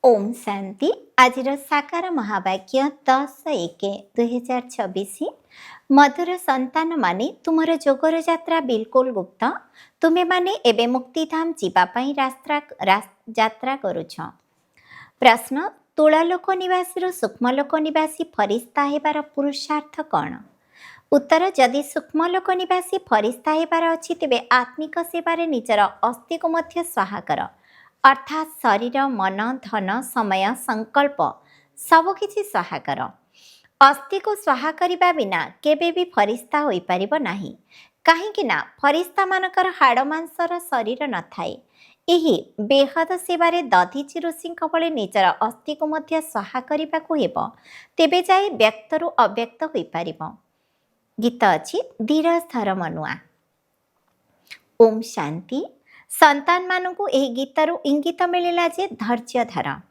ओम शांति। आज साकार महावाक्य 10/1/2026। मधुर संतान माने तुमर जोगर यात्रा बिल्कुल गुप्त। तुम्हें माने एबे मुक्तिधाम जीवापाई यात्रा करुछ। प्रश्न, तुलालोक निवासी सूक्ष्मलोक निवासी फरिस्ता हेबार पुरुषार्थ कौन? उत्तर, जदि सूक्ष्मलोक निवासी फरिस्ता हेबार अछि तेबे आत्मिक सेवारे निजर अस्थि को मध्य स्वाहा कर, अर्थात शरीर मन धन समय संकल्प सबकिछि स्वाहा कर। अस्थि को स्वाहा करिबा बिना केबे भी फरिस्ता होई परिबो नाही, काहेकि ना फरिस्ता मानकर हाड़ मांसर शरीर न थाए। एही बेहद सेवारे दधीचि ऋषिंक भଳି निजर अस्थि को मध्य स्वाहा करिबाकु हेबो, तेबे जाई व्यक्तरु अव्यक्त होई परिबो। गीत अछि धीरज धर मनुआ। ओम शांति। संतान मानकु एही गीतरु इंगित मिलिला जे धैर्य धर।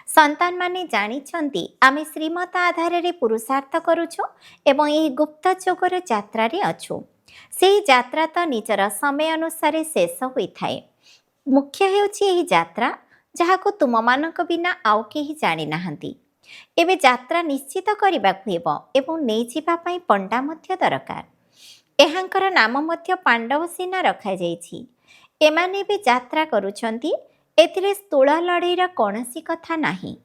संतान माने जानिछंती आमे श्रीमत आधार रे पुरुषार्थ करुछु एवं एही गुप्त जोगर यात्रा रे अछु। सेही यात्रा तो निजर समय अनुसार शेष होई थाए। मुख्य हेउछि एही यात्रा जहाको तुम मानक बिना आउ केही जानि नाहंती। एबे यात्रा निश्चित करिबाकु हेबो एवं नै जिबा पई पंडा मध्य दरकार। एहांकर नाम मध्य पांडव सेना रखा जाइछि। एमाने भी यात्रा करुछंती। एथिरे स्थूल लड़ईर कौनसी कथा नाही।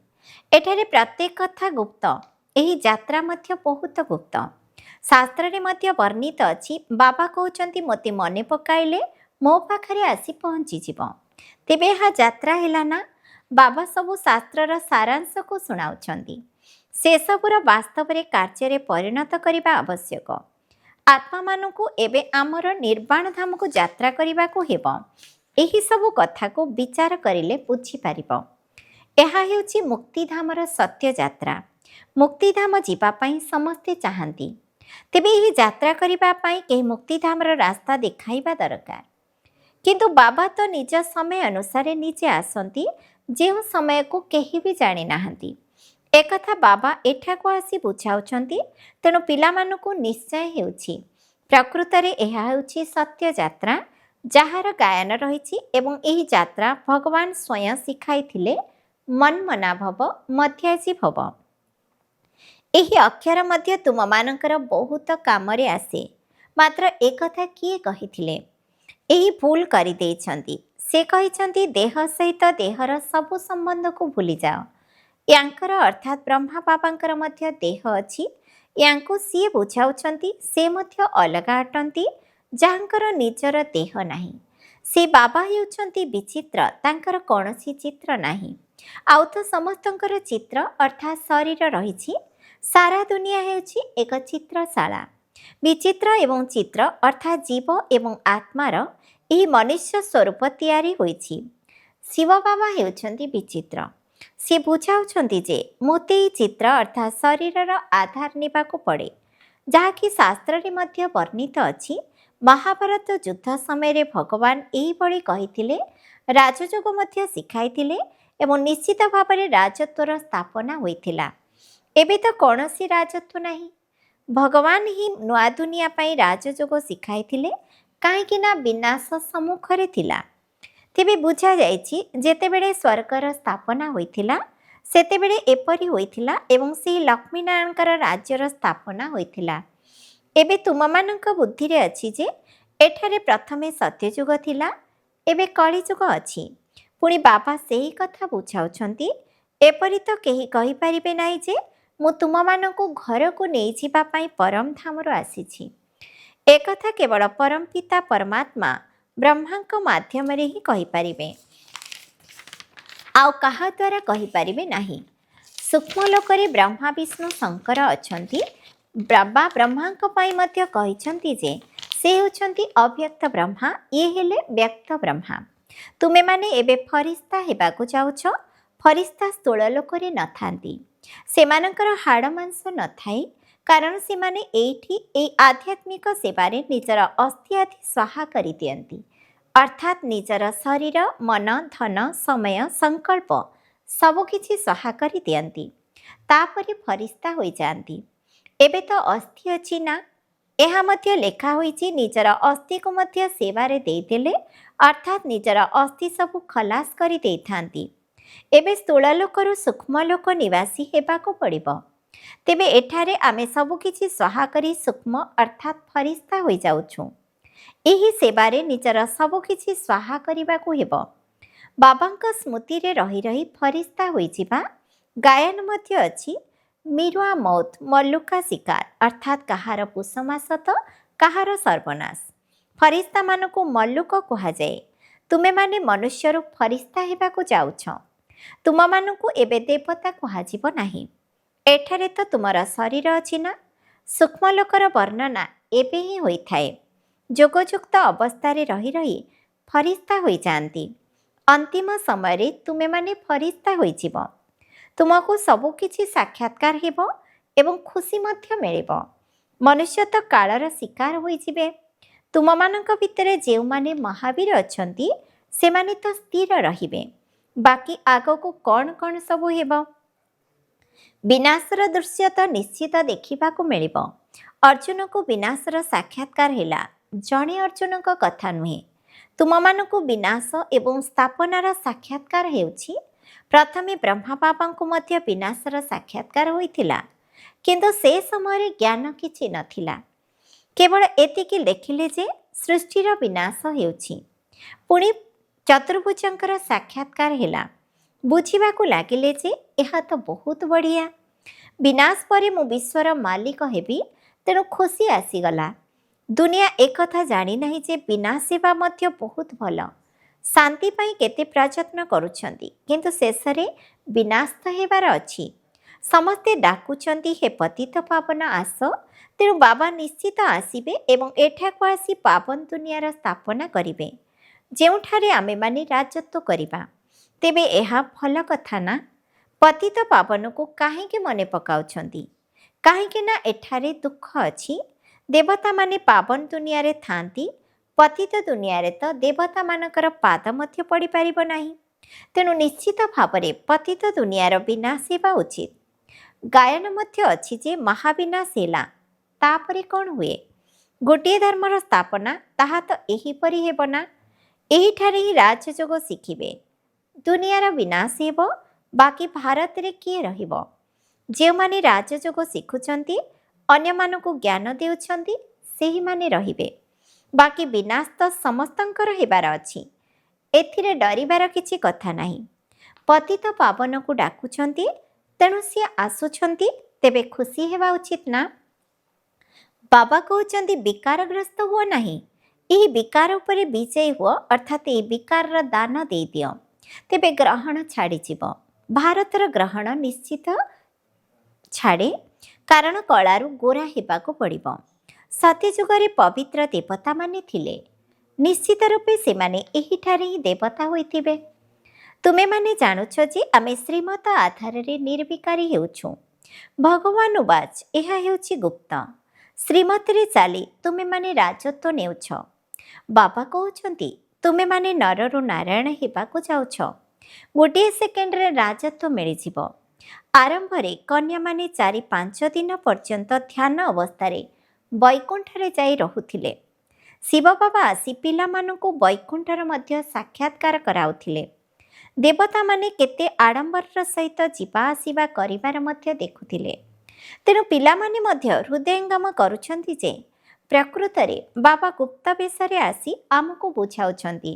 एठारे प्रत्येक कथा गुप्त। एही यात्रा मध्य बहुत गुप्त। शास्त्र रे मध्य वर्णित अछि, बाबा कहउचंती मोते मने पकाइले मो पाखरे आसी पहुंची जीव। तेबे हा यात्रा हेला ना? बाबा सबु शास्त्रर सारांश को सुनाउछंती। से सबुर वास्तव रे कार्य रे परिणत करिबा आवश्यक। आत्मा मानकु एबे आमर निर्वाण धाम को यात्रा करिबा को हेबो। एही सबु कथा को विचार करिले बुझी पारिबो। एहा हेउछि मुक्तिधामर सत्य यात्रा। मुक्तिधाम जीवा पई समस्ते चाहंती, तेबे एही यात्रा करिबा पई केही मुक्तिधामर रास्ता देखाइबा दरकार। किंतु बाबा तो निज समय अनुसार निजे आसंती, जेउ समय को केही भी जानि नाहंती। एकथा बाबा एठाको आसी बुझाउछंती। तेणु पिलामानकु निश्चय हेउछि प्रकृतरे एहा हेउछि सत्य यात्रा, जहार गायन रहिछि एवं एही यात्रा भगवान स्वयं शिखाइथिले, मन्मना भव मध्याजी भव। एही अक्षर मध्य तुम मानकर बहुत कामरे आसे। मात्र एकथा किए कहिथिले? एही भूल करि देइछंती। से कहिछंती देह सहित देहर सबु संबंध को भूली जाओ। यांकर अर्थात ब्रह्मा बाबांकर मध्य देह अछि। यांको सिए बुझाउछंती से मध्य अलगा अटंती, जहांकर निजर देह नाही। से बाबा हेउछंती विचित्र, तांकर कौनसी चित्र नाही। आउ तो समस्तंकर चित्र अर्थात शरीर रहिछि। सारा दुनिया हेउछि एक चित्रशाला। विचित्र एवं चित्र अर्थात जीव एवं आत्मार एही मनुष्य स्वरूप तैयारी होइछि। शिव बाबा हेउछंती विचित्र। से बुझाउछंती जे मोते ई चित्र अर्थात शरीरर आधार नेबाकु पड़े, जहाँकि शास्त्र रे मध्य वर्णित अछि। महाभारत युद्ध समय रे भगवान एही भଳି कहिथिले, राजयोग मध्य शिखाइथिले एवं निश्चित भाବରେ राजत्वर स्थापना होइथिला। एबे तो कौनसी राजत्व नाही। भगवान ही नुआ दुनिया पई राजयोग शिखाइथिले, काहेकि ना विनाश सम्मुखरे थिला। तेबे बुझा जाइछि जेतेबेले स्वर्गर स्थापना होइथिला, सेतेबेले एपरि होइथिला एवं से लक्ष्मीनारायणकर राज्यर स्थापना होइथिला। एबे तुममानंक बुद्धि रे अछि जे एठारे प्रथमे सत्ययुग थिला, एबे कलियुग अछि। पुणी बाबा सेही कथा बुझाउछंती। एपरि तो केही कहि परिबे नाही जे मु तुममानंकु घरकु नेइ जिबा पई परम धामरु आसीछि। एकथा केवल परम पिता परमात्मा ब्रह्मांक माध्यम रे ही कहि परिबे, आउ काहा द्वारा कहि परिबे नाही। सूक्ष्म लोकरे ब्रह्मा विष्णु शंकर अछंती। बाबा ब्रह्मांक पई मध्य कहिछंती जे से होछंती अव्यक्त ब्रह्मा, ये हेले व्यक्त ब्रह्मा। तुमे माने एबे फरिस्ता हेबाकु जाउछ। फरिस्ता स्थूल लोकरे न थांती। सेमानकर हाड़ मांस न थाए, कारण सेमाने एठी एई आध्यात्मिक सेवारे निजर अस्थि आदि स्वाहा करि दियंती। अर्थात निजर शरीर मन धन समय संकल्प सबकिछि स्वाहा करि दियंती। तापरे फरिस्ता होई जांती। एबे तो अस्थि अछि ना? एहा मध्य लेखा होइछि निजर अस्थि को मध्य सेवारे देइदेले, अर्थात निजर अस्थि सबु खलास करि देइथांती। ଏବେ ସ୍ଥୂଳଲୋକରୁ ସୂକ୍ଷ୍ମଲୋକ ନିବାସୀ ହେବାକୁ ପଡ଼ିବ। ତେବେ ଏଠାରେ ଆମେ ସବୁକିଛି ସ୍ୱାହା କରି ସୂକ୍ଷ୍ମ ଅର୍ଥାତ୍ ଫରିସ୍ତା ହୋଇଯାଉଛୁ। ଏହି ସେବାରେ ନିଜର ସବୁକିଛି ସ୍ୱାହା କରିବାକୁ ହେବ। ବାବାଙ୍କ ସ୍ମୃତିରେ ରହି ରହି ଫରିସ୍ତା ହୋଇଯିବା। ଗାୟନ ମଧ୍ୟ ଅଛି, ମିରୁଆ ମୌତ ମଲ୍ଲୁକା ଶିକାର, ଅର୍ଥାତ୍ କାହାର ପୁଷମାସ ତ କାହାର ସର୍ବନାଶ। ଫରିସ୍ତାମାନଙ୍କୁ ମଲ୍ଲୁକ କୁହାଯାଏ। ତୁମେମାନେ ମନୁଷ୍ୟରୁ ଫରିସ୍ତା ହେବାକୁ ଯାଉଛ। ତୁମମାନଙ୍କୁ ଏବେ ଦେବତା କୁହାଯିବ ନାହିଁ। ଏଠାରେ ତ ତୁମର ଶରୀର ଅଛି ନା। ସୂକ୍ଷ୍ମଲୋକର ବର୍ଣ୍ଣନା ଏବେ ହିଁ ହୋଇଥାଏ। ଯୋଗଯୁକ୍ତ ଅବସ୍ଥାରେ ରହି ରହି ଫରିସ୍ତା ହୋଇଯାଆନ୍ତି। ଅନ୍ତିମ ସମୟରେ ତୁମେମାନେ ଫରିସ୍ତା ହୋଇଯିବ। ତୁମକୁ ସବୁକିଛି ସାକ୍ଷାତକାର ହେବ ଏବଂ ଖୁସି ମଧ୍ୟ ମିଳିବ। ମନୁଷ୍ୟ ତ କାଳର ଶିକାର ହୋଇଯିବେ। ତୁମମାନଙ୍କ ଭିତରେ ଯେଉଁମାନେ ମହାବୀର ଅଛନ୍ତି ସେମାନେ ତ ସ୍ଥିର ରହିବେ। ବାକି ଆଗକୁ କ'ଣ କ'ଣ ସବୁ ହେବ? ବିନାଶର ଦୃଶ୍ୟ ତ ନିଶ୍ଚିତ ଦେଖିବାକୁ ମିଳିବ। ଅର୍ଜୁନକୁ ବିନାଶର ସାକ୍ଷାତକାର ହେଲା। ଜଣେ ଅର୍ଜୁନଙ୍କ କଥା ନୁହେଁ। ତୁମମାନଙ୍କୁ ବିନାଶ ଏବଂ ସ୍ଥାପନାର ସାକ୍ଷାତକାର ହେଉଛି। ପ୍ରଥମେ ବ୍ରହ୍ମା ବାବାଙ୍କୁ ମଧ୍ୟ ବିନାଶର ସାକ୍ଷାତକାର ହୋଇଥିଲା, କିନ୍ତୁ ସେ ସମୟରେ ଜ୍ଞାନ କିଛି ନଥିଲା। କେବଳ ଏତିକି ଲେଖିଲେ ଯେ ସୃଷ୍ଟିର ବିନାଶ ହେଉଛି। ପୁଣି ଚତୁର୍ଭୁଜଙ୍କର ସାକ୍ଷାତକାର ହେଲା। ବୁଝିବାକୁ ଲାଗିଲେ ଯେ ଏହା ତ ବହୁତ ବଢ଼ିଆ। ବିନାଶ ପରେ ମୁଁ ବିଶ୍ୱର ମାଲିକ ହେବି, ତେଣୁ ଖୁସି ଆସିଗଲା। ଦୁନିଆ ଏକଥା ଜାଣିନାହିଁ ଯେ ବିନାଶ ହେବା ମଧ୍ୟ ବହୁତ ଭଲ। ଶାନ୍ତି ପାଇଁ କେତେ ପ୍ରଯତ୍ନ କରୁଛନ୍ତି, କିନ୍ତୁ ଶେଷରେ ବିନାଶ ତ ହେବାର ଅଛି। ସମସ୍ତେ ଡାକୁଛନ୍ତି, ହେ ପତିତ ପାବନ ଆସ। ତେଣୁ ବାବା ନିଶ୍ଚିତ ଆସିବେ ଏବଂ ଏଠାକୁ ଆସି ପାବନ ଦୁନିଆର ସ୍ଥାପନା କରିବେ, ଯେଉଁଠାରେ ଆମେମାନେ ରାଜତ୍ୱ କରିବା। ତେବେ ଏହା ଭଲ କଥା ନା? ପତିତ ପାବନକୁ କାହିଁକି ମନେ ପକାଉଛନ୍ତି? କାହିଁକି ନା ଏଠାରେ ଦୁଃଖ ଅଛି। ଦେବତାମାନେ ପାବନ ଦୁନିଆରେ ଥାଆନ୍ତି। ପତିତ ଦୁନିଆରେ ତ ଦେବତାମାନଙ୍କର ପାଦ ମଧ୍ୟ ପଡ଼ିପାରିବ ନାହିଁ। ତେଣୁ ନିଶ୍ଚିତ ଭାବରେ ପତିତ ଦୁନିଆର ବିନାଶ ହେବା ଉଚିତ। ଗାୟନ ମଧ୍ୟ ଅଛି ଯେ ମହାବିନାଶ ହେଲା, ତାପରେ କ'ଣ ହୁଏ? ଗୋଟିଏ ଧର୍ମର ସ୍ଥାପନା, ତାହା ତ ଏହିପରି ହେବ ନା। ଏହିଠାରେ ହିଁ ରାଜଯୋଗ ଶିଖିବେ। ଦୁନିଆର ବିନାଶ ହେବ, ବାକି ଭାରତରେ କିଏ ରହିବ? ଯେଉଁମାନେ ରାଜଯୋଗ ଶିଖୁଛନ୍ତି, ଅନ୍ୟମାନଙ୍କୁ ଜ୍ଞାନ ଦେଉଛନ୍ତି, ସେହିମାନେ ରହିବେ। ବାକି ବିନାଶ ତ ସମସ୍ତଙ୍କର ହେବାର ଅଛି। ଏଥିରେ ଡରିବାର କିଛି କଥା ନାହିଁ। ପତିତ ପାବନକୁ ଡାକୁଛନ୍ତି, ତେଣୁ ସିଏ ଆସୁଛନ୍ତି, ତେବେ ଖୁସି ହେବା ଉଚିତ ନା? ବାବା କହୁଛନ୍ତି ବିକାରଗ୍ରସ୍ତ ହୁଅ ନାହିଁ। ଏହି ବିକାର ଉପରେ ବିଜୟୀ ହୁଅ, ଅର୍ଥାତ୍ ଏହି ବିକାରର ଦାନ ଦେଇଦିଅ। ତେବେ ଗ୍ରହଣ ଛାଡ଼ିଯିବ। ଭାରତର ଗ୍ରହଣ ନିଶ୍ଚିତ ଛାଡ଼େ, କାରଣ କଳାରୁ ଗୋରା ହେବାକୁ ପଡ଼ିବ। ସତ୍ୟଯୁଗରେ ପବିତ୍ର ଦେବତାମାନେ ଥିଲେ। ନିଶ୍ଚିତ ରୂପେ ସେମାନେ ଏହିଠାରେ ହିଁ ଦେବତା ହୋଇଥିବେ। ତୁମେମାନେ ଜାଣୁଛ ଯେ ଆମେ ଶ୍ରୀମତ ଆଧାରରେ ନିର୍ବିକାରୀ ହେଉଛୁ। ଭଗବାନ ଉବାଚ, ଏହା ହେଉଛି ଗୁପ୍ତ। ଶ୍ରୀମତରେ ଚାଲି ତୁମେମାନେ ରାଜତ୍ୱ ନେଉଛ। ବାବା କହୁଛନ୍ତି ତୁମେମାନେ ନରରୁ ନାରାୟଣ ହେବାକୁ ଯାଉଛ। ଗୋଟିଏ ସେକେଣ୍ଡରେ ରାଜତ୍ୱ ମିଳିଯିବ। ଆରମ୍ଭରେ କନ୍ୟାମାନେ 4-5 ଦିନ ପର୍ଯ୍ୟନ୍ତ ଧ୍ୟାନ ଅବସ୍ଥାରେ ବୈକୁଣ୍ଠରେ ଯାଇ ରହୁଥିଲେ। ଶିବ ବାବା ଆସି ପିଲାମାନଙ୍କୁ ବୈକୁଣ୍ଠର ମଧ୍ୟ ସାକ୍ଷାତକାର କରାଉଥିଲେ। ଦେବତାମାନେ କେତେ ଆଡ଼ମ୍ବରର ସହିତ ଯିବା ଆସିବା କରିବାର ମଧ୍ୟ ଦେଖୁଥିଲେ। ତେଣୁ ପିଲାମାନେ ମଧ୍ୟ ହୃଦୟଙ୍ଗମ କରୁଛନ୍ତି ଯେ ପ୍ରକୃତରେ ବାବା ଗୁପ୍ତ ବେଶରେ ଆସି ଆମକୁ ବୁଝାଉଛନ୍ତି।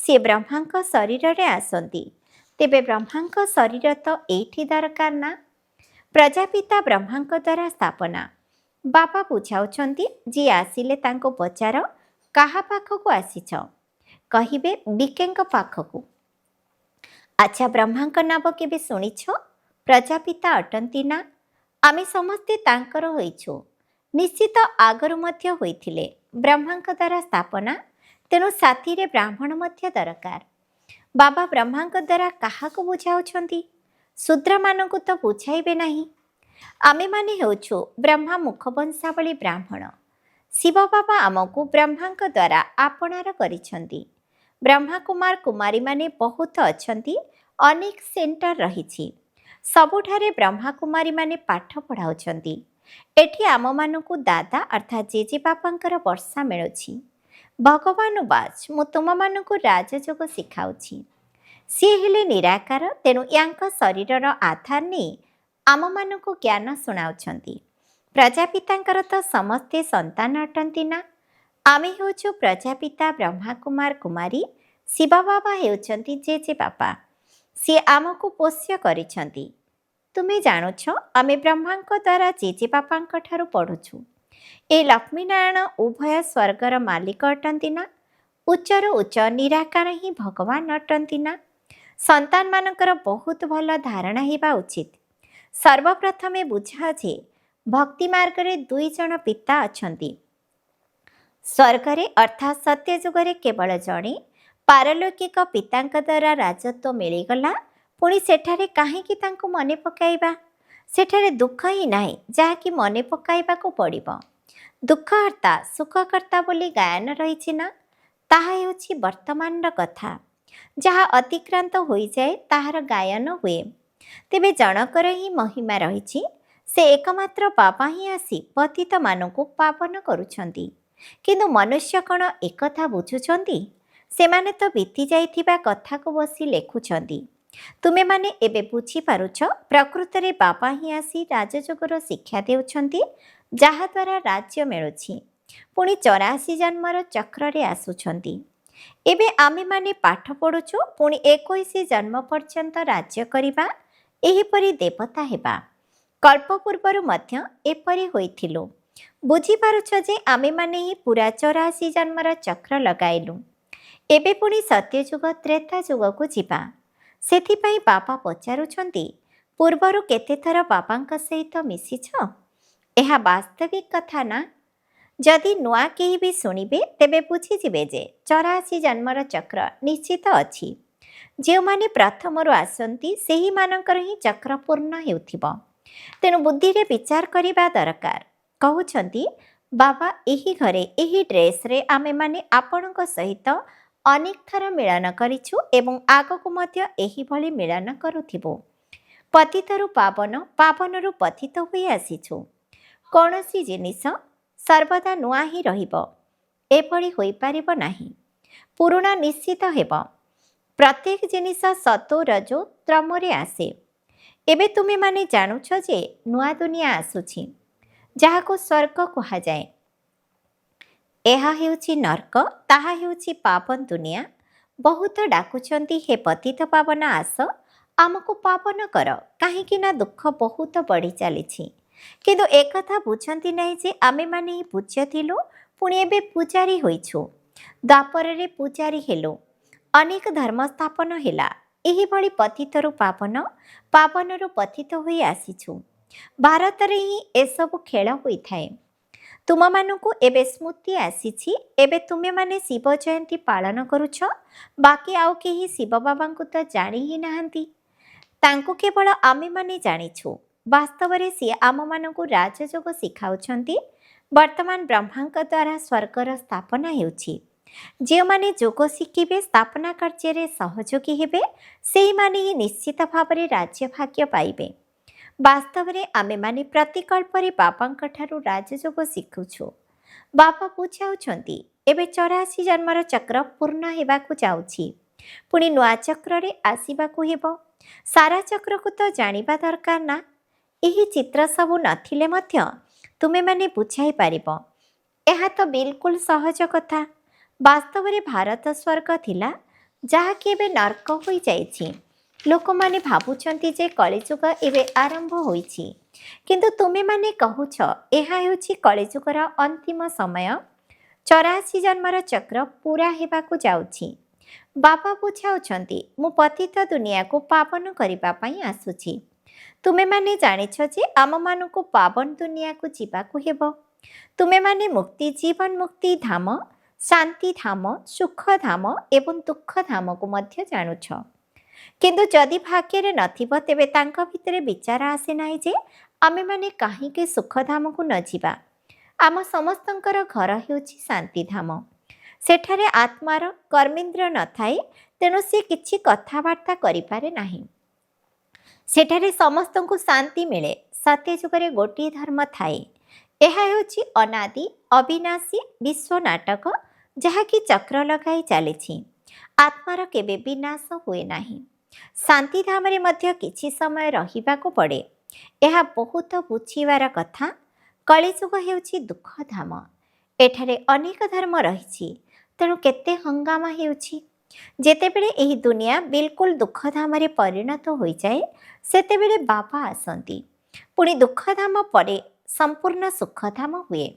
ସେ ବ୍ରହ୍ମାଙ୍କ ଶରୀରରେ ଆସନ୍ତି। ତେବେ ବ୍ରହ୍ମାଙ୍କ ଶରୀର ତ ଏଇଠି ଦରକାର ନା। ପ୍ରଜାପିତା ବ୍ରହ୍ମାଙ୍କ ଦ୍ୱାରା ସ୍ଥାପନା। ବାବା ବୁଝାଉଛନ୍ତି, ଯିଏ ଆସିଲେ ତାଙ୍କୁ ପଚାର କାହା ପାଖକୁ ଆସିଛ? କହିବେ ବିକେଙ୍କ ପାଖକୁ। ଆଚ୍ଛା, ବ୍ରହ୍ମାଙ୍କ ନାମ କେବେ ଶୁଣିଛ? ପ୍ରଜାପିତା ଅଟନ୍ତି ନା? ଆମେ ସମସ୍ତେ ତାଙ୍କର ହୋଇଛୁ। ନିଶ୍ଚିତ ଆଗରୁ ମଧ୍ୟ ହୋଇଥିଲେ। ବ୍ରହ୍ମାଙ୍କ ଦ୍ୱାରା ସ୍ଥାପନା, ତେଣୁ ସାଥିରେ ବ୍ରାହ୍ମଣ ମଧ୍ୟ ଦରକାର। ବାବା ବ୍ରହ୍ମାଙ୍କ ଦ୍ୱାରା କାହାକୁ ବୁଝାଉଛନ୍ତି? ଶୂଦ୍ରମାନଙ୍କୁ ତ ବୁଝାଇବେ ନାହିଁ। ଆମେମାନେ ହେଉଛୁ ବ୍ରହ୍ମା ମୁଖବଂଶାବଳୀ ବ୍ରାହ୍ମଣ। ଶିବ ବାବା ଆମକୁ ବ୍ରହ୍ମାଙ୍କ ଦ୍ୱାରା ଆପଣାର କରିଛନ୍ତି। ବ୍ରହ୍ମାକୁମାର କୁମାରୀମାନେ ବହୁତ ଅଛନ୍ତି। ଅନେକ ସେଣ୍ଟର ରହିଛି। ସବୁଠାରେ ବ୍ରହ୍ମାକୁମାରୀମାନେ ପାଠ ପଢ଼ାଉଛନ୍ତି। ଏଠି ଆମମାନଙ୍କୁ ଦାଦା ଅର୍ଥାତ୍ ଜେଜେବାପାଙ୍କର ବର୍ଷା ମିଳୁଛି। ଭଗବାନ ଉବାଚ, ମୁଁ ତୁମମାନଙ୍କୁ ରାଜଯୋଗ ଶିଖାଉଛି। ସିଏ ହେଲେ ନିରାକାର, ତେଣୁ ୟାଙ୍କ ଶରୀରର ଆଧାର ନେଇ ଆମମାନଙ୍କୁ ଜ୍ଞାନ ଶୁଣାଉଛନ୍ତି। ପ୍ରଜାପିତାଙ୍କର ତ ସମସ୍ତେ ସନ୍ତାନ ଅଟନ୍ତି ନା। ଆମେ ହେଉଛୁ ପ୍ରଜାପିତା ବ୍ରହ୍ମା କୁମାର କୁମାରୀ, ଶିବ ବାବା ହେଉଛନ୍ତି ଜେଜେ ବାପା। ସିଏ ଆମକୁ ପୋଷ୍ୟ କରିଛନ୍ତି। ତୁମେ ଜାଣୁଛ, ଆମେ ବ୍ରହ୍ମାଙ୍କ ଦ୍ୱାରା ଜେଜେ ବାପାଙ୍କ ଠାରୁ ପଢ଼ୁଛୁ। ଏ ଲକ୍ଷ୍ମୀନାରାୟଣ ଉଭୟ ସ୍ୱର୍ଗର ମାଲିକ ଅଟନ୍ତି ନା? ଉଚ୍ଚରୁ ଉଚ୍ଚ ନିରାକାର ହିଁ ଭଗବାନ ଅଟନ୍ତି ନା? ସନ୍ତାନମାନଙ୍କର ବହୁତ ଭଲ ଧାରଣା ହେବା ଉଚିତ। ସର୍ବପ୍ରଥମେ ବୁଝ ଯେ ଭକ୍ତି ମାର୍ଗରେ ଦୁଇ ଜଣ ପିତା ଅଛନ୍ତି। ସ୍ୱର୍ଗରେ ଅର୍ଥାତ୍ ସତ୍ୟଯୁଗରେ କେବଳ ଜଣେ। ପାରଲୌକିକ ପିତାଙ୍କ ଦ୍ୱାରା ରାଜତ୍ୱ ମିଳିଗଲା, ପୁଣି ସେଠାରେ କାହିଁକି ତାଙ୍କୁ ମନେ ପକାଇବା? ସେଠାରେ ଦୁଃଖ ହିଁ ନାହିଁ ଯାହାକି ମନେ ପକାଇବାକୁ ପଡ଼ିବ। ଦୁଃଖହର୍ତ୍ତା ସୁଖକର୍ତ୍ତା ବୋଲି ଗାୟନ ରହିଛି ନା? ତାହା ହେଉଛି ବର୍ତ୍ତମାନର କଥା। ଯାହା ଅତିକ୍ରାନ୍ତ ହୋଇଯାଏ ତାହାର ଗାୟନ ହୁଏ। ତେବେ ଜଣକର ହିଁ ମହିମା ରହିଛି। ସେ ଏକମାତ୍ର ବାବା ହିଁ ଆସି ପତିତମାନଙ୍କୁ ପାବନ କରୁଛନ୍ତି। କିନ୍ତୁ ମନୁଷ୍ୟ କ'ଣ ଏକଥା ବୁଝୁଛନ୍ତି? ସେମାନେ ତ ବିତି ଯାଇଥିବା କଥାକୁ ବସି ଲେଖୁଛନ୍ତି। ତୁମେମାନେ ଏବେ ବୁଝିପାରୁଛ, ପ୍ରକୃତରେ ବାବା ହିଁ ଆସି ରାଜଯୋଗର ଶିକ୍ଷା ଦେଉଛନ୍ତି, ଯାହାଦ୍ୱାରା ରାଜ୍ୟ ମିଳୁଛି। ପୁଣି 84 ଜନ୍ମର ଚକ୍ରରେ ଆସୁଛନ୍ତି। ଏବେ ଆମେମାନେ ପାଠ ପଢ଼ୁଛୁ, ପୁଣି 21 ଜନ୍ମ ପର୍ଯ୍ୟନ୍ତ ରାଜ୍ୟ କରିବା, ଏହିପରି ଦେବତା ହେବା। କଳ୍ପ ପୂର୍ବରୁ ମଧ୍ୟ ଏପରି ହୋଇଥିଲୁ। ବୁଝିପାରୁଛ ଯେ ଆମେମାନେ ହିଁ ପୁରା 84 ଜନ୍ମର ଚକ୍ର ଲଗାଇଲୁ। ଏବେ ପୁଣି ସତ୍ୟଯୁଗ ତ୍ରେତା ଯୁଗକୁ ଯିବା। ସେଥିପାଇଁ ବାବା ପଚାରୁଛନ୍ତି, ପୂର୍ବରୁ କେତେଥର ବାବାଙ୍କ ସହିତ ମିଶିଛ? ଏହା ବାସ୍ତବିକ କଥା ନା? ଯଦି ନୂଆ କେହି ବି ଶୁଣିବେ ତେବେ ବୁଝିଯିବେ ଯେ 84 ଜନ୍ମର ଚକ୍ର ନିଶ୍ଚିତ ଅଛି। ଯେଉଁମାନେ ପ୍ରଥମରୁ ଆସନ୍ତି ସେହିମାନଙ୍କର ହିଁ ଚକ୍ର ପୂର୍ଣ୍ଣ ହେଉଥିବ। ତେଣୁ ବୁଦ୍ଧିରେ ବିଚାର କରିବା ଦରକାର। କହୁଛନ୍ତି, ବାବା ଏହି ଘରେ ଏହି ଡ୍ରେସ୍ରେ ଆମେମାନେ ଆପଣଙ୍କ ସହିତ ଅନେକ ଥର ମିଳନ କରିଛୁ ଏବଂ ଆଗକୁ ମଧ୍ୟ ଏହିଭଳି ମିଳନ କରୁଥିବୁ। ପତିତରୁ ପାବନ, ପାବନରୁ ପତିତ ହୋଇ ଆସିଛୁ। କୌଣସି ଜିନିଷ ସର୍ବଦା ନୂଆ ହିଁ ରହିବ, ଏଭଳି ହୋଇପାରିବ ନାହିଁ। ପୁରୁଣା ନିଶ୍ଚିତ ହେବ। ପ୍ରତ୍ୟେକ ଜିନିଷ ସତୋ ରଜୋ ତମୋରେ ଆସେ। ଏବେ ତୁମେମାନେ ଜାଣୁଛ ଯେ ନୂଆ ଦୁନିଆ ଆସୁଛି, ଯାହାକୁ ସ୍ୱର୍ଗ କୁହାଯାଏ। ଏହା ହେଉଛି ନର୍କ, ତାହା ହେଉଛି ପାବନ ଦୁନିଆ। ବହୁତ ଡାକୁଛନ୍ତି, ହେ ପତିତ ପାବନ ଆସ, ଆମକୁ ପାବନ କର, କାହିଁକି ନା ଦୁଃଖ ବହୁତ ବଢ଼ି ଚାଲିଛି। କିନ୍ତୁ ଏକଥା ବୁଝନ୍ତି ନାହିଁ ଯେ ଆମେମାନେ ହିଁ ପୂଜ୍ୟ ଥିଲୁ, ପୁଣି ଏବେ ପୂଜାରୀ ହୋଇଛୁ। ଦ୍ୱାପରରେ ପୂଜାରୀ ହେଲୁ, ଅନେକ ଧର୍ମ ସ୍ଥାପନ ହେଲା। ଏହିଭଳି ପତିତରୁ ପାବନ, ପାବନରୁ ପତିତ ହୋଇ ଆସିଛୁ। ଭାରତରେ ହିଁ ଏସବୁ ଖେଳ ହୋଇଥାଏ। ତୁମମାନଙ୍କୁ ଏବେ ସ୍ମୃତି ଆସିଛି। ଏବେ ତୁମେମାନେ ଶିବ ଜୟନ୍ତୀ ପାଳନ କରୁଛ। ବାକି ଆଉ କେହି ଶିବ ବାବାଙ୍କୁ ତ ଜାଣି ହିଁ ନାହାନ୍ତି। ତାଙ୍କୁ କେବଳ ଆମେମାନେ ଜାଣିଛୁ। ବାସ୍ତବରେ ସିଏ ଆମମାନଙ୍କୁ ରାଜଯୋଗ ଶିଖାଉଛନ୍ତି। ବର୍ତ୍ତମାନ ବ୍ରହ୍ମାଙ୍କ ଦ୍ୱାରା ସ୍ୱର୍ଗର ସ୍ଥାପନା ହେଉଛି। ଯେଉଁମାନେ ଯୋଗ ଶିଖିବେ, ସ୍ଥାପନା କାର୍ଯ୍ୟରେ ସହଯୋଗୀ ହେବେ, ସେହିମାନେ ହିଁ ନିଶ୍ଚିତ ଭାବରେ ରାଜ୍ୟ ଭାଗ୍ୟ ପାଇବେ। ବାସ୍ତବରେ ଆମେମାନେ ପ୍ରତିକଳ୍ପରେ ବାବାଙ୍କ ଠାରୁ ରାଜଯୋଗ ଶିଖୁଛୁ। ବାବା ବୁଝାଉଛନ୍ତି, ଏବେ 84 ଜନ୍ମର ଚକ୍ର ପୂର୍ଣ୍ଣ ହେବାକୁ ଯାଉଛି। ପୁଣି ନୂଆ ଚକ୍ରରେ ଆସିବାକୁ ହେବ। ସାରା ଚକ୍ରକୁ ତ ଜାଣିବା ଦରକାର ନା? ଏହି ଚିତ୍ର ସବୁ ନଥିଲେ ମଧ୍ୟ ତୁମେମାନେ ବୁଝାଇ ପାରିବ। ଏହା ତ ବିଲକୁଲ ସହଜ କଥା। ବାସ୍ତବରେ ଭାରତ ସ୍ୱର୍ଗ ଥିଲା, ଯାହାକି ଏବେ ନର୍କ ହୋଇଯାଇଛି। ଲୋକମାନେ ଭାବୁଛନ୍ତି ଯେ କଳିଯୁଗ ଏବେ ଆରମ୍ଭ ହୋଇଛି, କିନ୍ତୁ ତୁମେମାନେ କହୁଛ ଏହା ହେଉଛି କଳିଯୁଗର ଅନ୍ତିମ ସମୟ। 84 ଜନ୍ମର ଚକ୍ର ପୂରା ହେବାକୁ ଯାଉଛି। ବାବା ବୁଝାଉଛନ୍ତି, ମୁଁ ପତିତ ଦୁନିଆକୁ ପାବନ କରିବା ପାଇଁ ଆସୁଛି। ତୁମେମାନେ ଜାଣିଛ ଯେ ଆମମାନଙ୍କୁ ପାବନ ଦୁନିଆକୁ ଯିବାକୁ ହେବ। ତୁମେମାନେ ମୁକ୍ତି, ଜୀବନ ମୁକ୍ତି ଧାମ, ଶାନ୍ତି ଧାମ, ସୁଖ ଧାମ ଏବଂ ଦୁଃଖ ଧାମକୁ ମଧ୍ୟ ଜାଣୁଛ। କିନ୍ତୁ ଯଦି ଭାଗ୍ୟରେ ନଥିବ ତେବେ ତାଙ୍କ ଭିତରେ ବିଚାର ଆସେ ନାହିଁ ଯେ ଆମେମାନେ କାହିଁକି ସୁଖଧାମକୁ ନ ଯିବା। ଆମ ସମସ୍ତଙ୍କର ଘର ହେଉଛି ଶାନ୍ତିଧାମ। ସେଠାରେ ଆତ୍ମାର କର୍ମେନ୍ଦ୍ରିୟ ନଥାଏ, ତେଣୁ ସେ କିଛି କଥାବାର୍ତ୍ତା କରିପାରେ ନାହିଁ। ସେଠାରେ ସମସ୍ତଙ୍କୁ ଶାନ୍ତି ମିଳେ। ସତ୍ୟଯୁଗରେ ଗୋଟିଏ ଧର୍ମ ଥାଏ। ଏହା ହେଉଛି ଅନାଦି ଅବିନାଶୀ ବିଶ୍ୱ ନାଟକ, ଯାହାକି ଚକ୍ର ଲଗାଇ ଚାଲିଛି। आत्मार केबे विनाश हुए नाही। शांतिधाम मध्य किछि समय रहिबाकु पड़े। यह बहुत बुझिबार कथा। कलिजुग हेउछि दुःखधाम। एठारे अनेक धर्म रहिछि, तेणु केते हंगामा हेउछि। जेतेबेले एही दुनिया बिल्कुल दुःखधाम परिणत होई जाए, सेतेबेले बाबा आसंती। पुणी दुःखधाम परे संपूर्ण सुखधाम हुए।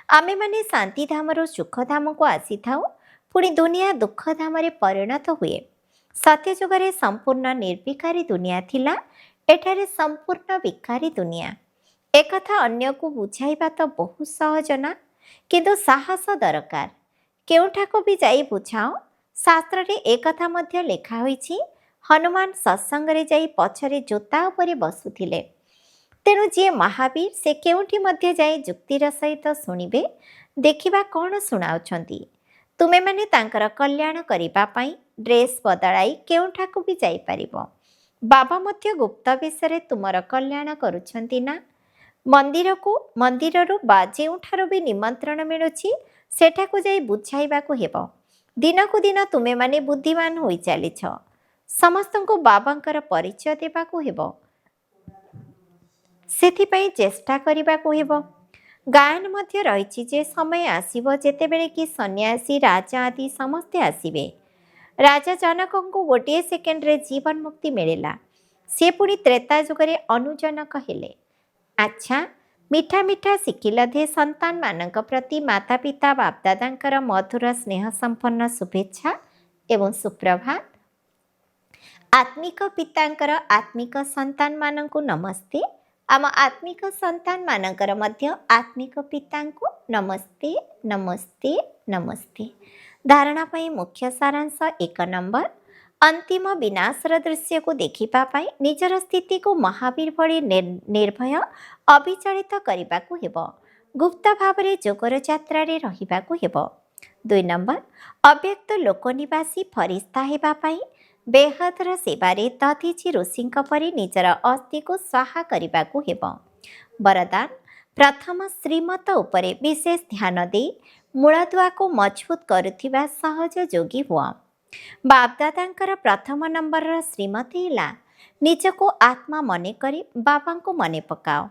आमे माने शांतिधामरु सुखधामको आसीथाउ, पुणी दुनिया दुःखधाम परिणत हुए। सत्यजुगरे संपूर्ण निर्विकारी दुनिया थिला, एठारे संपूर्ण विकारी दुनिया। एकथा अन्यକୁ बुझाइबा तो बहुत सहज ना, किंतु साहस दरकार। केउठाको भी जाई बुझाओ। शास्त्र एक कथा मध्य लेखा होईछि, हनुमान सत्संगरे जाई पछरे जोता उपरे बसुथिले। तेणु जी महावीर से केउठी मध्य जाई जुक्तिर सहित शुणिबे, देखिबा कौन शुणाउछंती। तुमे माने तांकर कल्याण करिबा पई ड्रेस बदलाई केउठाको भी जाई परिबो। बाबा मध्य गुप्त विषय तुमर कल्याण करुछंती ना। मंदिररू बा जेउठारू भी निमंत्रण मिलुछि, सेठाकु जाई बुझाइबाकु हेबो। दिनकु दिन तुमे माने बुद्धिमान होई चालिछ। समस्तंको बाबांकर परिचय देबाकु हेबो। सेथिपई चेष्टा करिबाकु हेबो। गायन मध्य रहिछि जे समय आसीबो जेतेबेले कि सन्यासी राजा आदि समस्ते आसीबे। राजा जनकଙ୍କୁ गोटे सेकेंड रे जीवन मुक्ति मिलिला। से पुणी त्रेता जुगरे अनुजनक हेले। अच्छा, मिठा मिठा शिखिलधे संतान मानक प्रति माता पिता बापदादांकर मधुर स्नेह संपन्न शुभेच्छा एवं सुप्रभात। आत्मिक पितांकर आत्मिक संतान मानंकु नमस्ते। आम आत्मिक संतान मानकर मध्य आत्मिक पितांकु नमस्ते नमस्ते नमस्ते। धारणा पई मुख्य सारांश 1 नंबर। अंतिम विनाशर दृश्य को देखिबा पई निजर स्थिति को महावीर भली निर्भय अविचलित करिबाकु हेबो। गुप्त भावरे जोगर यात्रा रे रहिबाकु हेबो। 2 नंबर। अव्यक्त लोकनिवासी फरिस्ता हेबा पई बेहदर सेवारे दधीचि ऋषिंक परि निजर अस्थि को स्वाहा करिबाकु हेबो। वरदान। प्रथम श्रीमत उपरे विशेष ध्यान दे मूलदुआ को मजबूत करुथिबा सहज जोगी हुआ। बापदादांकर प्रथम नंबर श्रीमती हिला निजको आत्मा मने करी बाबा को मने पकाओ।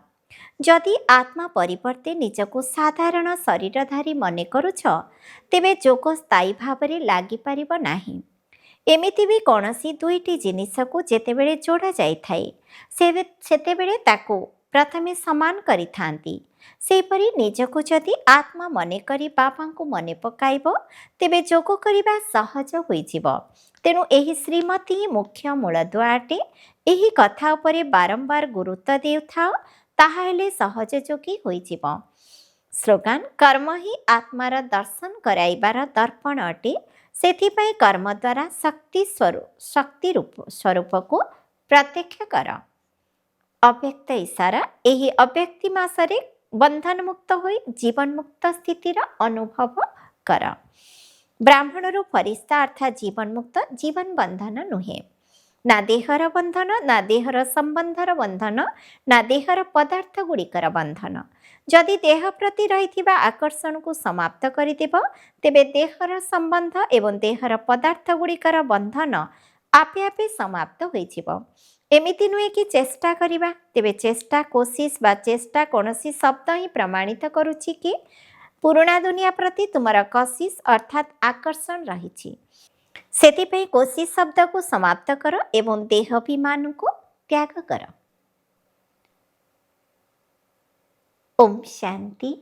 जदि आत्मा परिवर्ते निजको साधारण शरीरधारी मने करुछ, तेबे जोग स्थायी भावरे लागि परिबो नाही। एमिति भी कौनसी दुईटी जिनिसको जेतेबेले जोड़ा जाइथाए, सेतेबेले ताको प्रथमे समान करिथांती। सेपरि निजको जदि आत्मा मने करी बाबा को मने पकाइबो, तेबे जोग करिबा सहज होइजिबो। तेणु एही श्रीमती मुख्य मूलदुआ अटे। एही कथा उपरे बारंबार गुरुत्व देउथाओ, ताहा हेले सहज जोगी होइजिबो। स्लोगान। कर्म ही आत्मार दर्शन कराइबार दर्पण अटे। सेथिपाई कर्म द्वारा शक्ति स्वरूप को प्रत्यक्ष कर। अव्यक्त इशारा। एही अव्यक्ति मासरे बंधन मुक्त होई जीवन मुक्त स्थितिर अनुभव कर। ब्राह्मणरू फरिस्ता अर्थात जीवन मुक्त जीवन बंधन नुहे। ना देहर बंधन, ना देहर संबंधर बंधन, ना देहर पदार्थ गुड़िकर बंधन। जदि देह प्रति रहिथिबा आकर्षण को समाप्त करिदेब, तेबे देहर संबंध एवं देहर पदार्थ गुड़िकर बंधन आपे आपे समाप्त होइजिब। एमिति नुहे कि चेष्टा करिबा, तेबे चेष्टा कोशिश बा चेष्टा कौनसी शब्द ही प्रमाणित करुछि कि पुराणा दुनिया प्रति तुमर कशिश अर्थात आकर्षण रहिछि। सेतिपई कोशिश शब्द को समाप्त कर एवं देहाभिमान को त्याग कर। ओम शांति।